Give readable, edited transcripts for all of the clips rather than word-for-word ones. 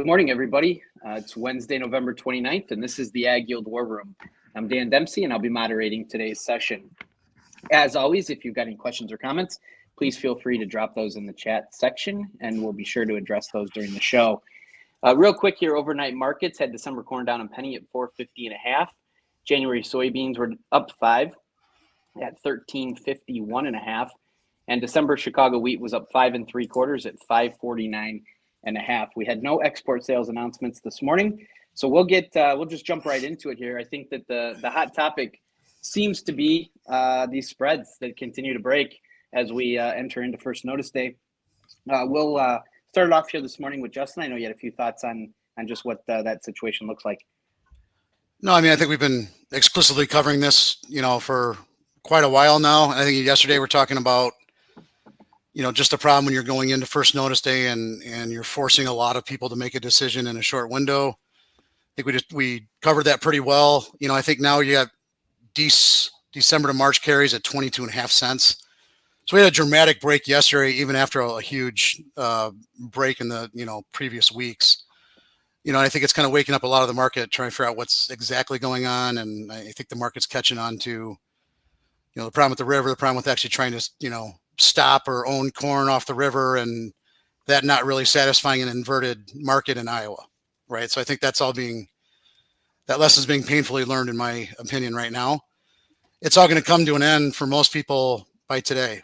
Good morning, everybody. It's Wednesday, November 29th, and this is the AgYield War Room. I'm Dan Dempsey, and I'll be moderating today's session. As always, if you've got any questions or comments, please feel free to drop those in the chat section, and we'll be sure to address those during the show. Real quick here, overnight markets had December corn down a penny at 450.5. January soybeans were up 5 at 1351.5, and December Chicago wheat was up 5 3/4 at 549.5. We had no export sales announcements this morning, so we'll just jump right into it here. I think that the hot topic seems to be these spreads that continue to break as we enter into first notice day. We'll start it off here this morning with Justin. I know you had a few thoughts on just what that situation looks like. No, I mean, I think we've been explicitly covering this, for quite a while now. I think yesterday we're talking about, just a problem when you're going into first notice day and you're forcing a lot of people to make a decision in a short window. I think we covered that pretty well. I think now you have December to March carries at 22.5 cents. So we had a dramatic break yesterday, even after a huge break in the, previous weeks. I think it's kind of waking up a lot of the market, trying to figure out what's exactly going on. And I think the market's catching on to, the problem with the river, the problem with actually trying to, stop or own corn off the river, and that not really satisfying an inverted market in Iowa, right? So I think that lesson's being painfully learned, in my opinion, right now. It's all going to come to an end for most people by today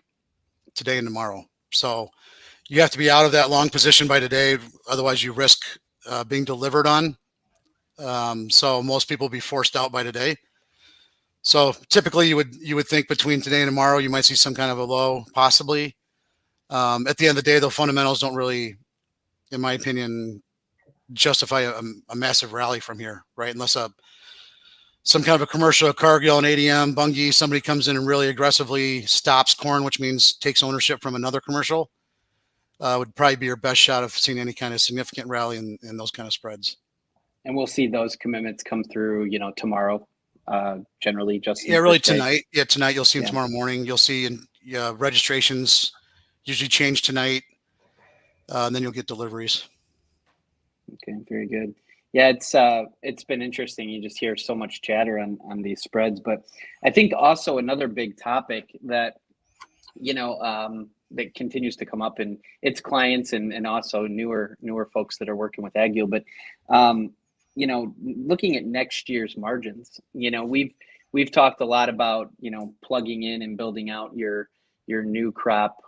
and tomorrow. So you have to be out of that long position by today. Otherwise you risk being delivered on. So most people will be forced out by today. So typically you would think between today and tomorrow, you might see some kind of a low, possibly. At the end of the day, though, fundamentals don't really, in my opinion, justify a massive rally from here, right? Unless some kind of a commercial, Cargill, an ADM, Bunge, somebody comes in and really aggressively stops corn, which means takes ownership from another commercial, would probably be your best shot of seeing any kind of significant rally in those kind of spreads. And we'll see those commitments come through, tomorrow. Generally, just really tonight. Yeah, tonight you'll see them. Tomorrow morning you'll see, and registrations usually change tonight. And then you'll get deliveries. Okay, very good. Yeah, it's been interesting. You just hear so much chatter on these spreads, but I think also another big topic that that continues to come up, and it's clients and also newer folks that are working with AgYield, but looking at next year's margins, we've talked a lot about, plugging in and building out your new crop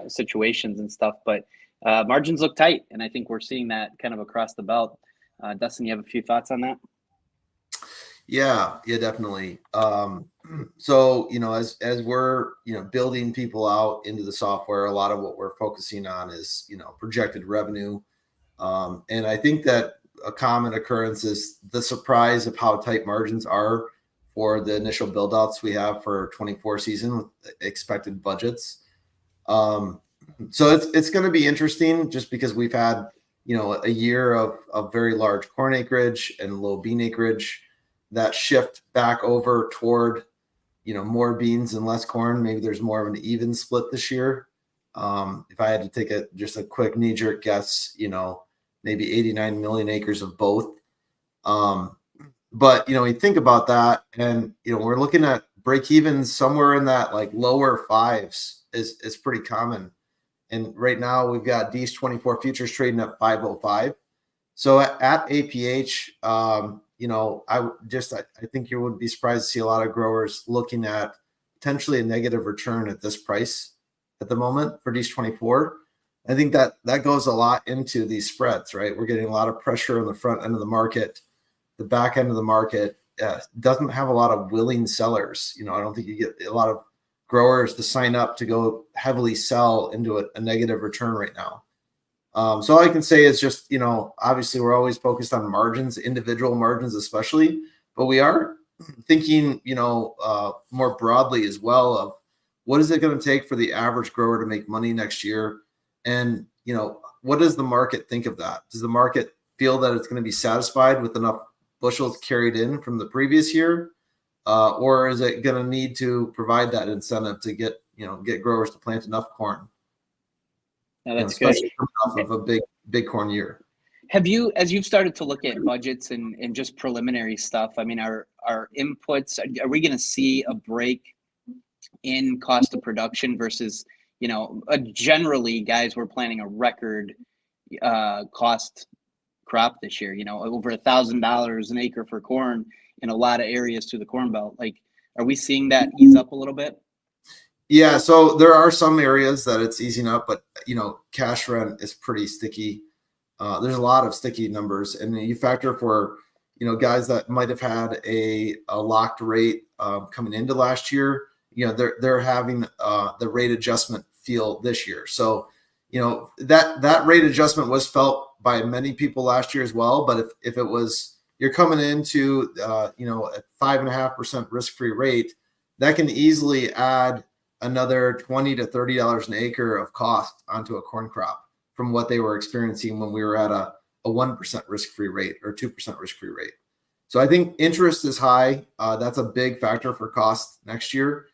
situations and stuff, but margins look tight. And I think we're seeing that kind of across the belt. Dustin, you have a few thoughts on that? Yeah, definitely. So, as we're, building people out into the software, a lot of what we're focusing on is, projected revenue. And I think that a common occurrence is the surprise of how tight margins are for the initial build outs we have for 24 season with expected budgets. So it's going to be interesting just because we've had, a year of very large corn acreage and low bean acreage that shift back over toward, more beans and less corn. Maybe there's more of an even split this year. If I had to take just a quick knee jerk guess, maybe 89 million acres of both. But, we think about that and, we're looking at break evens somewhere in that like lower fives is pretty common. And right now we've got these 24 futures trading at 505. So at APH, I think you would be surprised to see a lot of growers looking at potentially a negative return at this price at the moment for these 24. I think that goes a lot into these spreads, right? We're getting a lot of pressure on the front end of the market. The back end of the market doesn't have a lot of willing sellers. I don't think you get a lot of growers to sign up to go heavily sell into a negative return right now. So all I can say is just, obviously we're always focused on margins, individual margins especially, but we are thinking, more broadly as well of what is it going to take for the average grower to make money next year? And, what does the market think of that? Does the market feel that it's going to be satisfied with enough bushels carried in from the previous year? Or is it going to need to provide that incentive to get growers to plant enough corn? No, that's good. Especially coming off of a big corn year. Have you, as you've started to look at budgets and just preliminary stuff, I mean, our inputs, are we going to see a break in cost of production versus, generally, guys, we're planning a record cost crop this year, over $1,000 an acre for corn in a lot of areas through the Corn Belt. Like, are we seeing that ease up a little bit? Yeah, so there are some areas that it's easing up, but cash rent is pretty sticky. There's a lot of sticky numbers, and you factor for guys that might have had a locked rate coming into last year. They're having the rate adjustment feel this year. So that rate adjustment was felt by many people last year as well. But if it was, you're coming into a 5.5% risk-free rate, that can easily add another $20 to $30 an acre of cost onto a corn crop from what they were experiencing when we were at a 1% risk-free rate or 2% risk-free rate. So I think interest is high. That's a big factor for cost next year.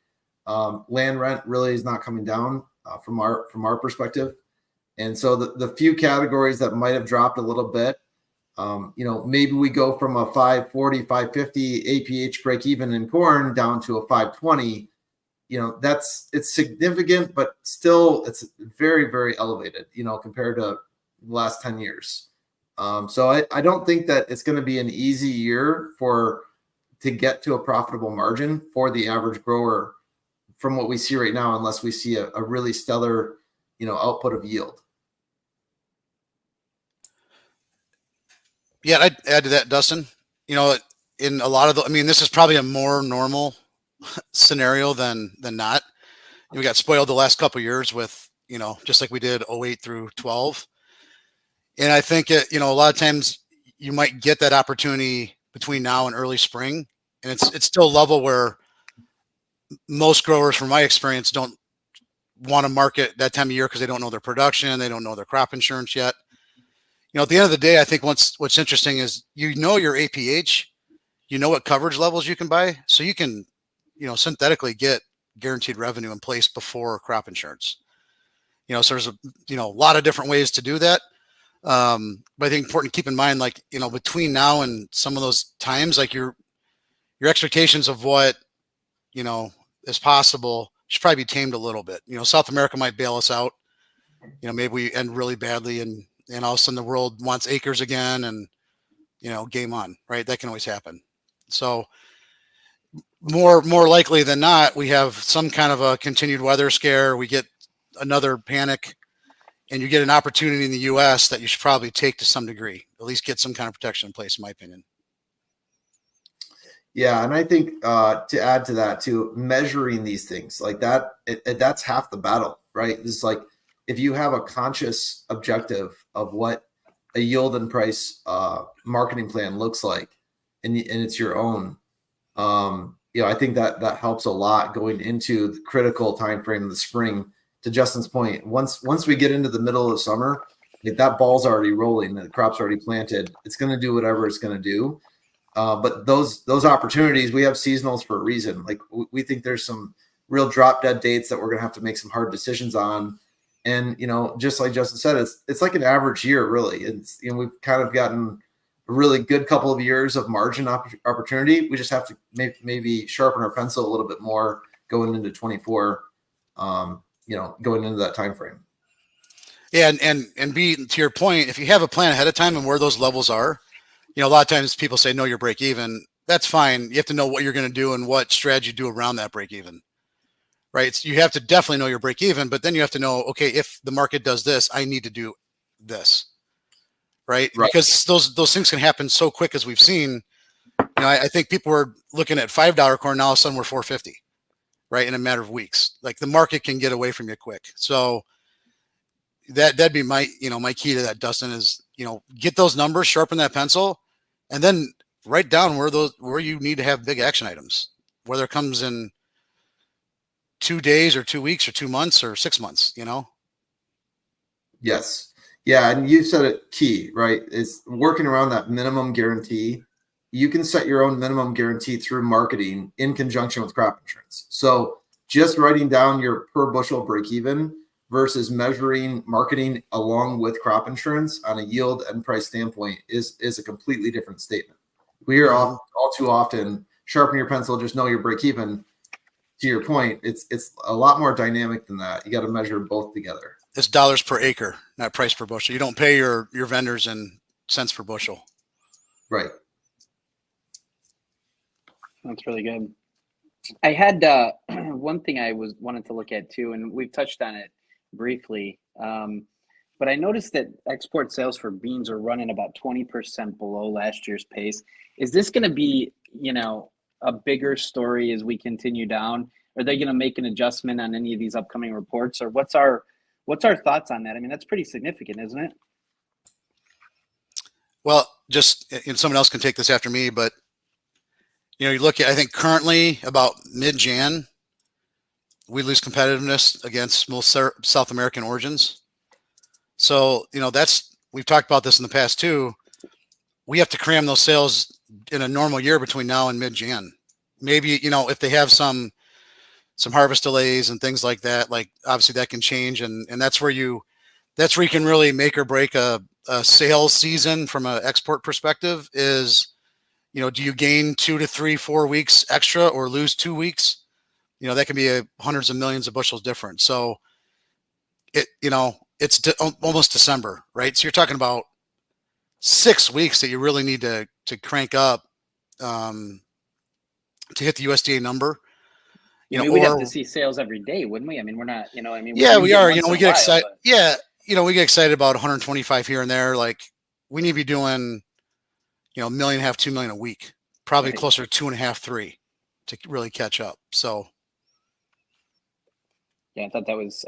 Land rent really is not coming down from our perspective. And so the few categories that might have dropped a little bit, maybe we go from a 540, 550 APH break even in corn down to a 520. It's significant, but still it's very, very elevated, compared to the last 10 years. So I don't think that it's going to be an easy year to get to a profitable margin for the average grower from what we see right now, unless we see a really stellar, output of yield. Yeah, I'd add to that, Dustin. In a lot of this is probably a more normal scenario than not. We got spoiled the last couple of years with, just like we did 08 through 12. And I think, a lot of times you might get that opportunity between now and early spring. And it's still a level where most growers, from my experience, don't want to market that time of year because they don't know their production. They don't know their crop insurance yet. At the end of the day, I think what's interesting is, your APH, what coverage levels you can buy. So you can, synthetically get guaranteed revenue in place before crop insurance. So there's a lot of different ways to do that. But I think important to keep in mind, between now and some of those times, your expectations of what, is possible should probably be tamed a little bit. South America might bail us out. Maybe we end really badly and all of a sudden the world wants acres again and, game on, right? That can always happen. So more likely than not, we have some kind of a continued weather scare. We get another panic, and you get an opportunity in the U.S. that you should probably take to some degree, at least get some kind of protection in place, in my opinion. Yeah, and I think to add to that too, measuring these things like that, that's half the battle, right? It's like, if you have a conscious objective of what a yield and price marketing plan looks like, and it's your own, I think that helps a lot going into the critical time frame of the spring. To Justin's point, once we get into the middle of summer, that ball's already rolling, the crop's already planted. It's going to do whatever it's going to do. But those opportunities, we have seasonals for a reason. Like, we think there's some real drop dead dates that we're going to have to make some hard decisions on. And, just like Justin said, it's like an average year, really. It's, we've kind of gotten a really good couple of years of margin opportunity. We just have to maybe sharpen our pencil a little bit more going into 24, going into that time frame. Yeah, and be to your point, if you have a plan ahead of time and where those levels are, a lot of times people say, no, you're break even. That's fine. You have to know what you're going to do and what strategy you do around that break even. Right. So you have to definitely know your break even, but then you have to know, okay, if the market does this, I need to do this. Right. Because those things can happen so quick, as we've seen. I think people were looking at $5 corn. Now all of a sudden we're $4.50, right, in a matter of weeks. Like, the market can get away from you quick. So that'd be my key to that, Dustin, is, get those numbers, sharpen that pencil, and then write down where you need to have big action items, whether it comes in 2 days or 2 weeks or 2 months or 6 months, Yes. Yeah. And you said it key, right? Is working around that minimum guarantee. You can set your own minimum guarantee through marketing in conjunction with crop insurance. So just writing down your per bushel break even versus measuring marketing along with crop insurance on a yield and price standpoint is a completely different statement. We hear all too often, sharpen your pencil, just know your break even. To your point, it's a lot more dynamic than that. You got to measure both together. It's dollars per acre, not price per bushel. You don't pay your vendors in cents per bushel. Right. That's really good. I had one thing I wanted to look at too, and we've touched on it briefly. But I noticed that export sales for beans are running about 20% below last year's pace. Is this going to be, a bigger story as we continue down? Are they going to make an adjustment on any of these upcoming reports, or what's our thoughts on that? I mean, that's pretty significant, isn't it? Well, someone else can take this after me, but you look at, I think currently about mid-Jan, we lose competitiveness against most South American origins. So, we've talked about this in the past too. We have to cram those sales in a normal year between now and mid-Jan. Maybe, if they have some harvest delays and things like that, like obviously that can change. And that's where you can really make or break a sales season from an export perspective is, do you gain 2 to 3, 4 weeks extra or lose 2 weeks? That can be hundreds of millions of bushels different. So it's almost December, right? So you're talking about 6 weeks that you really need to crank up to hit the USDA number. We'd have to see sales every day, wouldn't we? I mean, we're not, yeah, we are. We get excited. But... Yeah, we get excited about 125 here and there. Like we need to be doing, $1.5 million, 2 million a week, probably right. Closer to 2.5, 3 to really catch up. So. Yeah,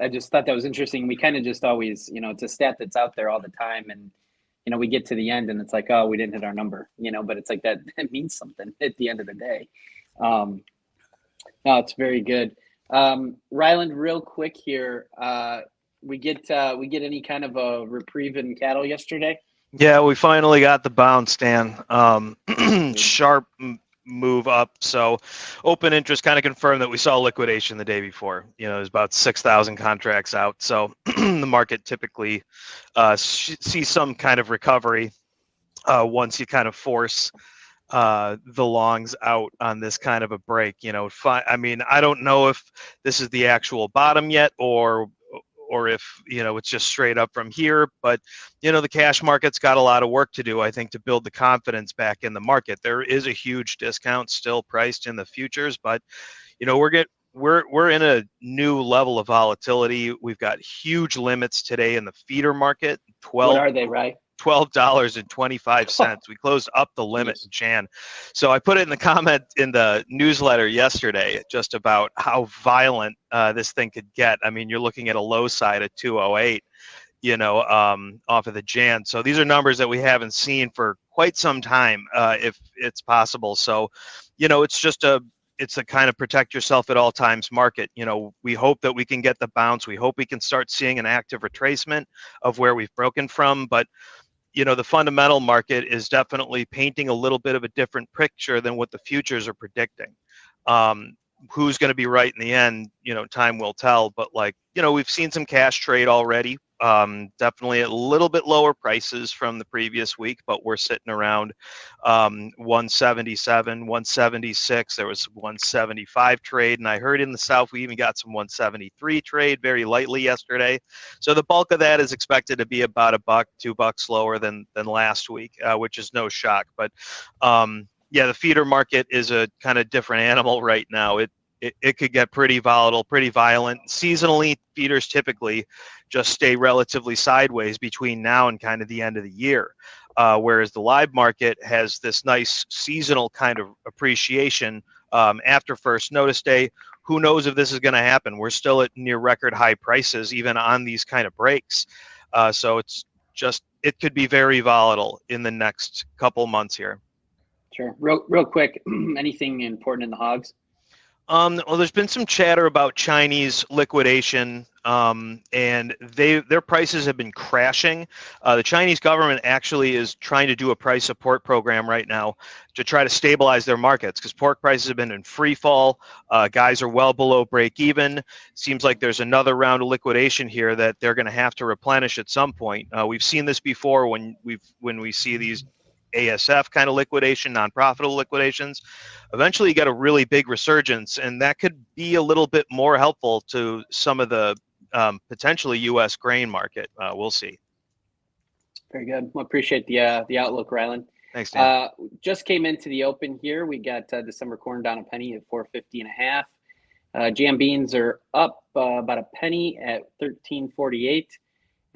I just thought that was interesting. We kind of just always, it's a stat that's out there all the time. And, we get to the end and it's like, oh, we didn't hit our number, but it's like that means something at the end of the day. No, it's very good. Ryland, real quick here. We get any kind of a reprieve in cattle yesterday? Yeah, we finally got the bounce, Dan. Sharp move up. So open interest kind of confirmed that we saw liquidation the day before. There's about 6,000 contracts out. So the market typically sees some kind of recovery once you kind of force the longs out on this kind of a break. I mean, I don't know if this is the actual bottom yet or if, it's just straight up from here. But, the cash market's got a lot of work to do, I think, to build the confidence back in the market. There is a huge discount still priced in the futures, but, we're in a new level of volatility. We've got huge limits today in the feeder market. What are they, right? $12.25. We closed up the limit in Jan. So I put it in the comment in the newsletter yesterday just about how violent this thing could get. I mean, you're looking at a low side of 208, off of the Jan. So these are numbers that we haven't seen for quite some time, if it's possible. So, it's a kind of protect yourself at all times market. We hope that we can get the bounce. We hope we can start seeing an active retracement of where we've broken from. But the fundamental market is definitely painting a little bit of a different picture than what the futures are predicting. Who's going to be right in the end? Time will tell. But we've seen some cash trade already. Definitely at a little bit lower prices from the previous week, but we're sitting around 177, 176. There was 175 trade, and I heard in the South we even got some 173 trade very lightly yesterday. So the bulk of that is expected to be about $1, $2 lower than last week, which is no shock. But yeah, the feeder market is a kind of different animal right now. It could get pretty volatile, pretty violent. Seasonally, feeders typically just stay relatively sideways between now and kind of the end of the year. Whereas the live market has this nice seasonal kind of appreciation after first notice day. Who knows if this is going to happen? We're still at near record high prices, even on these kind of breaks. So it could be very volatile in the next couple months here. Sure. Real quick, anything important in the hogs? Well, there's been some chatter about Chinese liquidation, and their prices have been crashing. The Chinese government actually is trying to do a price support program right now to try to stabilize their markets because pork prices have been in free fall. Guys are well below break even. Seems like there's another round of liquidation here that they're going to have to replenish at some point. We've seen this before when we see these ASF kind of liquidation, non-profitable liquidations. Eventually you get a really big resurgence, and that could be a little bit more helpful to some of the potentially U.S. grain market. We'll see. Very good. Well, appreciate the outlook, Ryland. Thanks, Dan. Just came into the open here. We got December corn down a penny at 4.50 1/2. Jam beans are up about a penny at 13.48.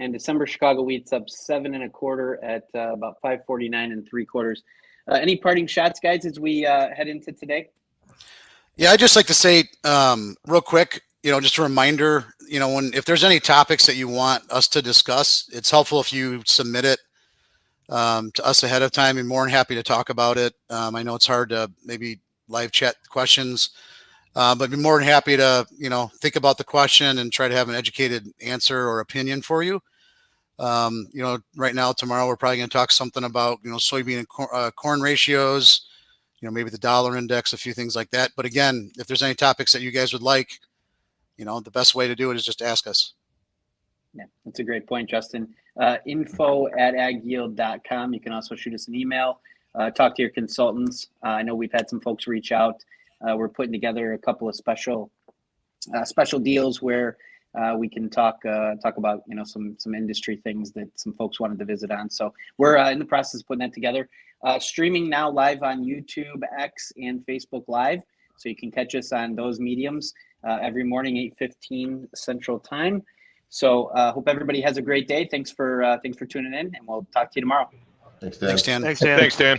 And December Chicago wheat's up 7 1/4 at about 5.49 3/4. Any parting shots, guys, as we head into today? Yeah, I'd just like to say real quick, just a reminder, if there's any topics that you want us to discuss, it's helpful if you submit it to us ahead of time. I'm more than happy to talk about it. I know it's hard to maybe live chat questions, but be more than happy to, think about the question and try to have an educated answer or opinion for you. Right now, tomorrow, we're probably going to talk something about, soybean and corn ratios, maybe the dollar index, a few things like that. But again, if there's any topics that you guys would like, the best way to do it is just ask us. Yeah, that's a great point, Justin. info@agyield.com. You can also shoot us an email, talk to your consultants. I know we've had some folks reach out. We're putting together a couple of special deals where we can talk about some industry things that some folks wanted to visit on. So we're in the process of putting that together. Streaming now live on YouTube, X, and Facebook Live, so you can catch us on those mediums every morning, 8:15 Central Time. So hope everybody has a great day. Thanks for tuning in, and we'll talk to you tomorrow. Thanks, Dan. Thanks, Dan. Thanks, Dan. Thanks, Dan.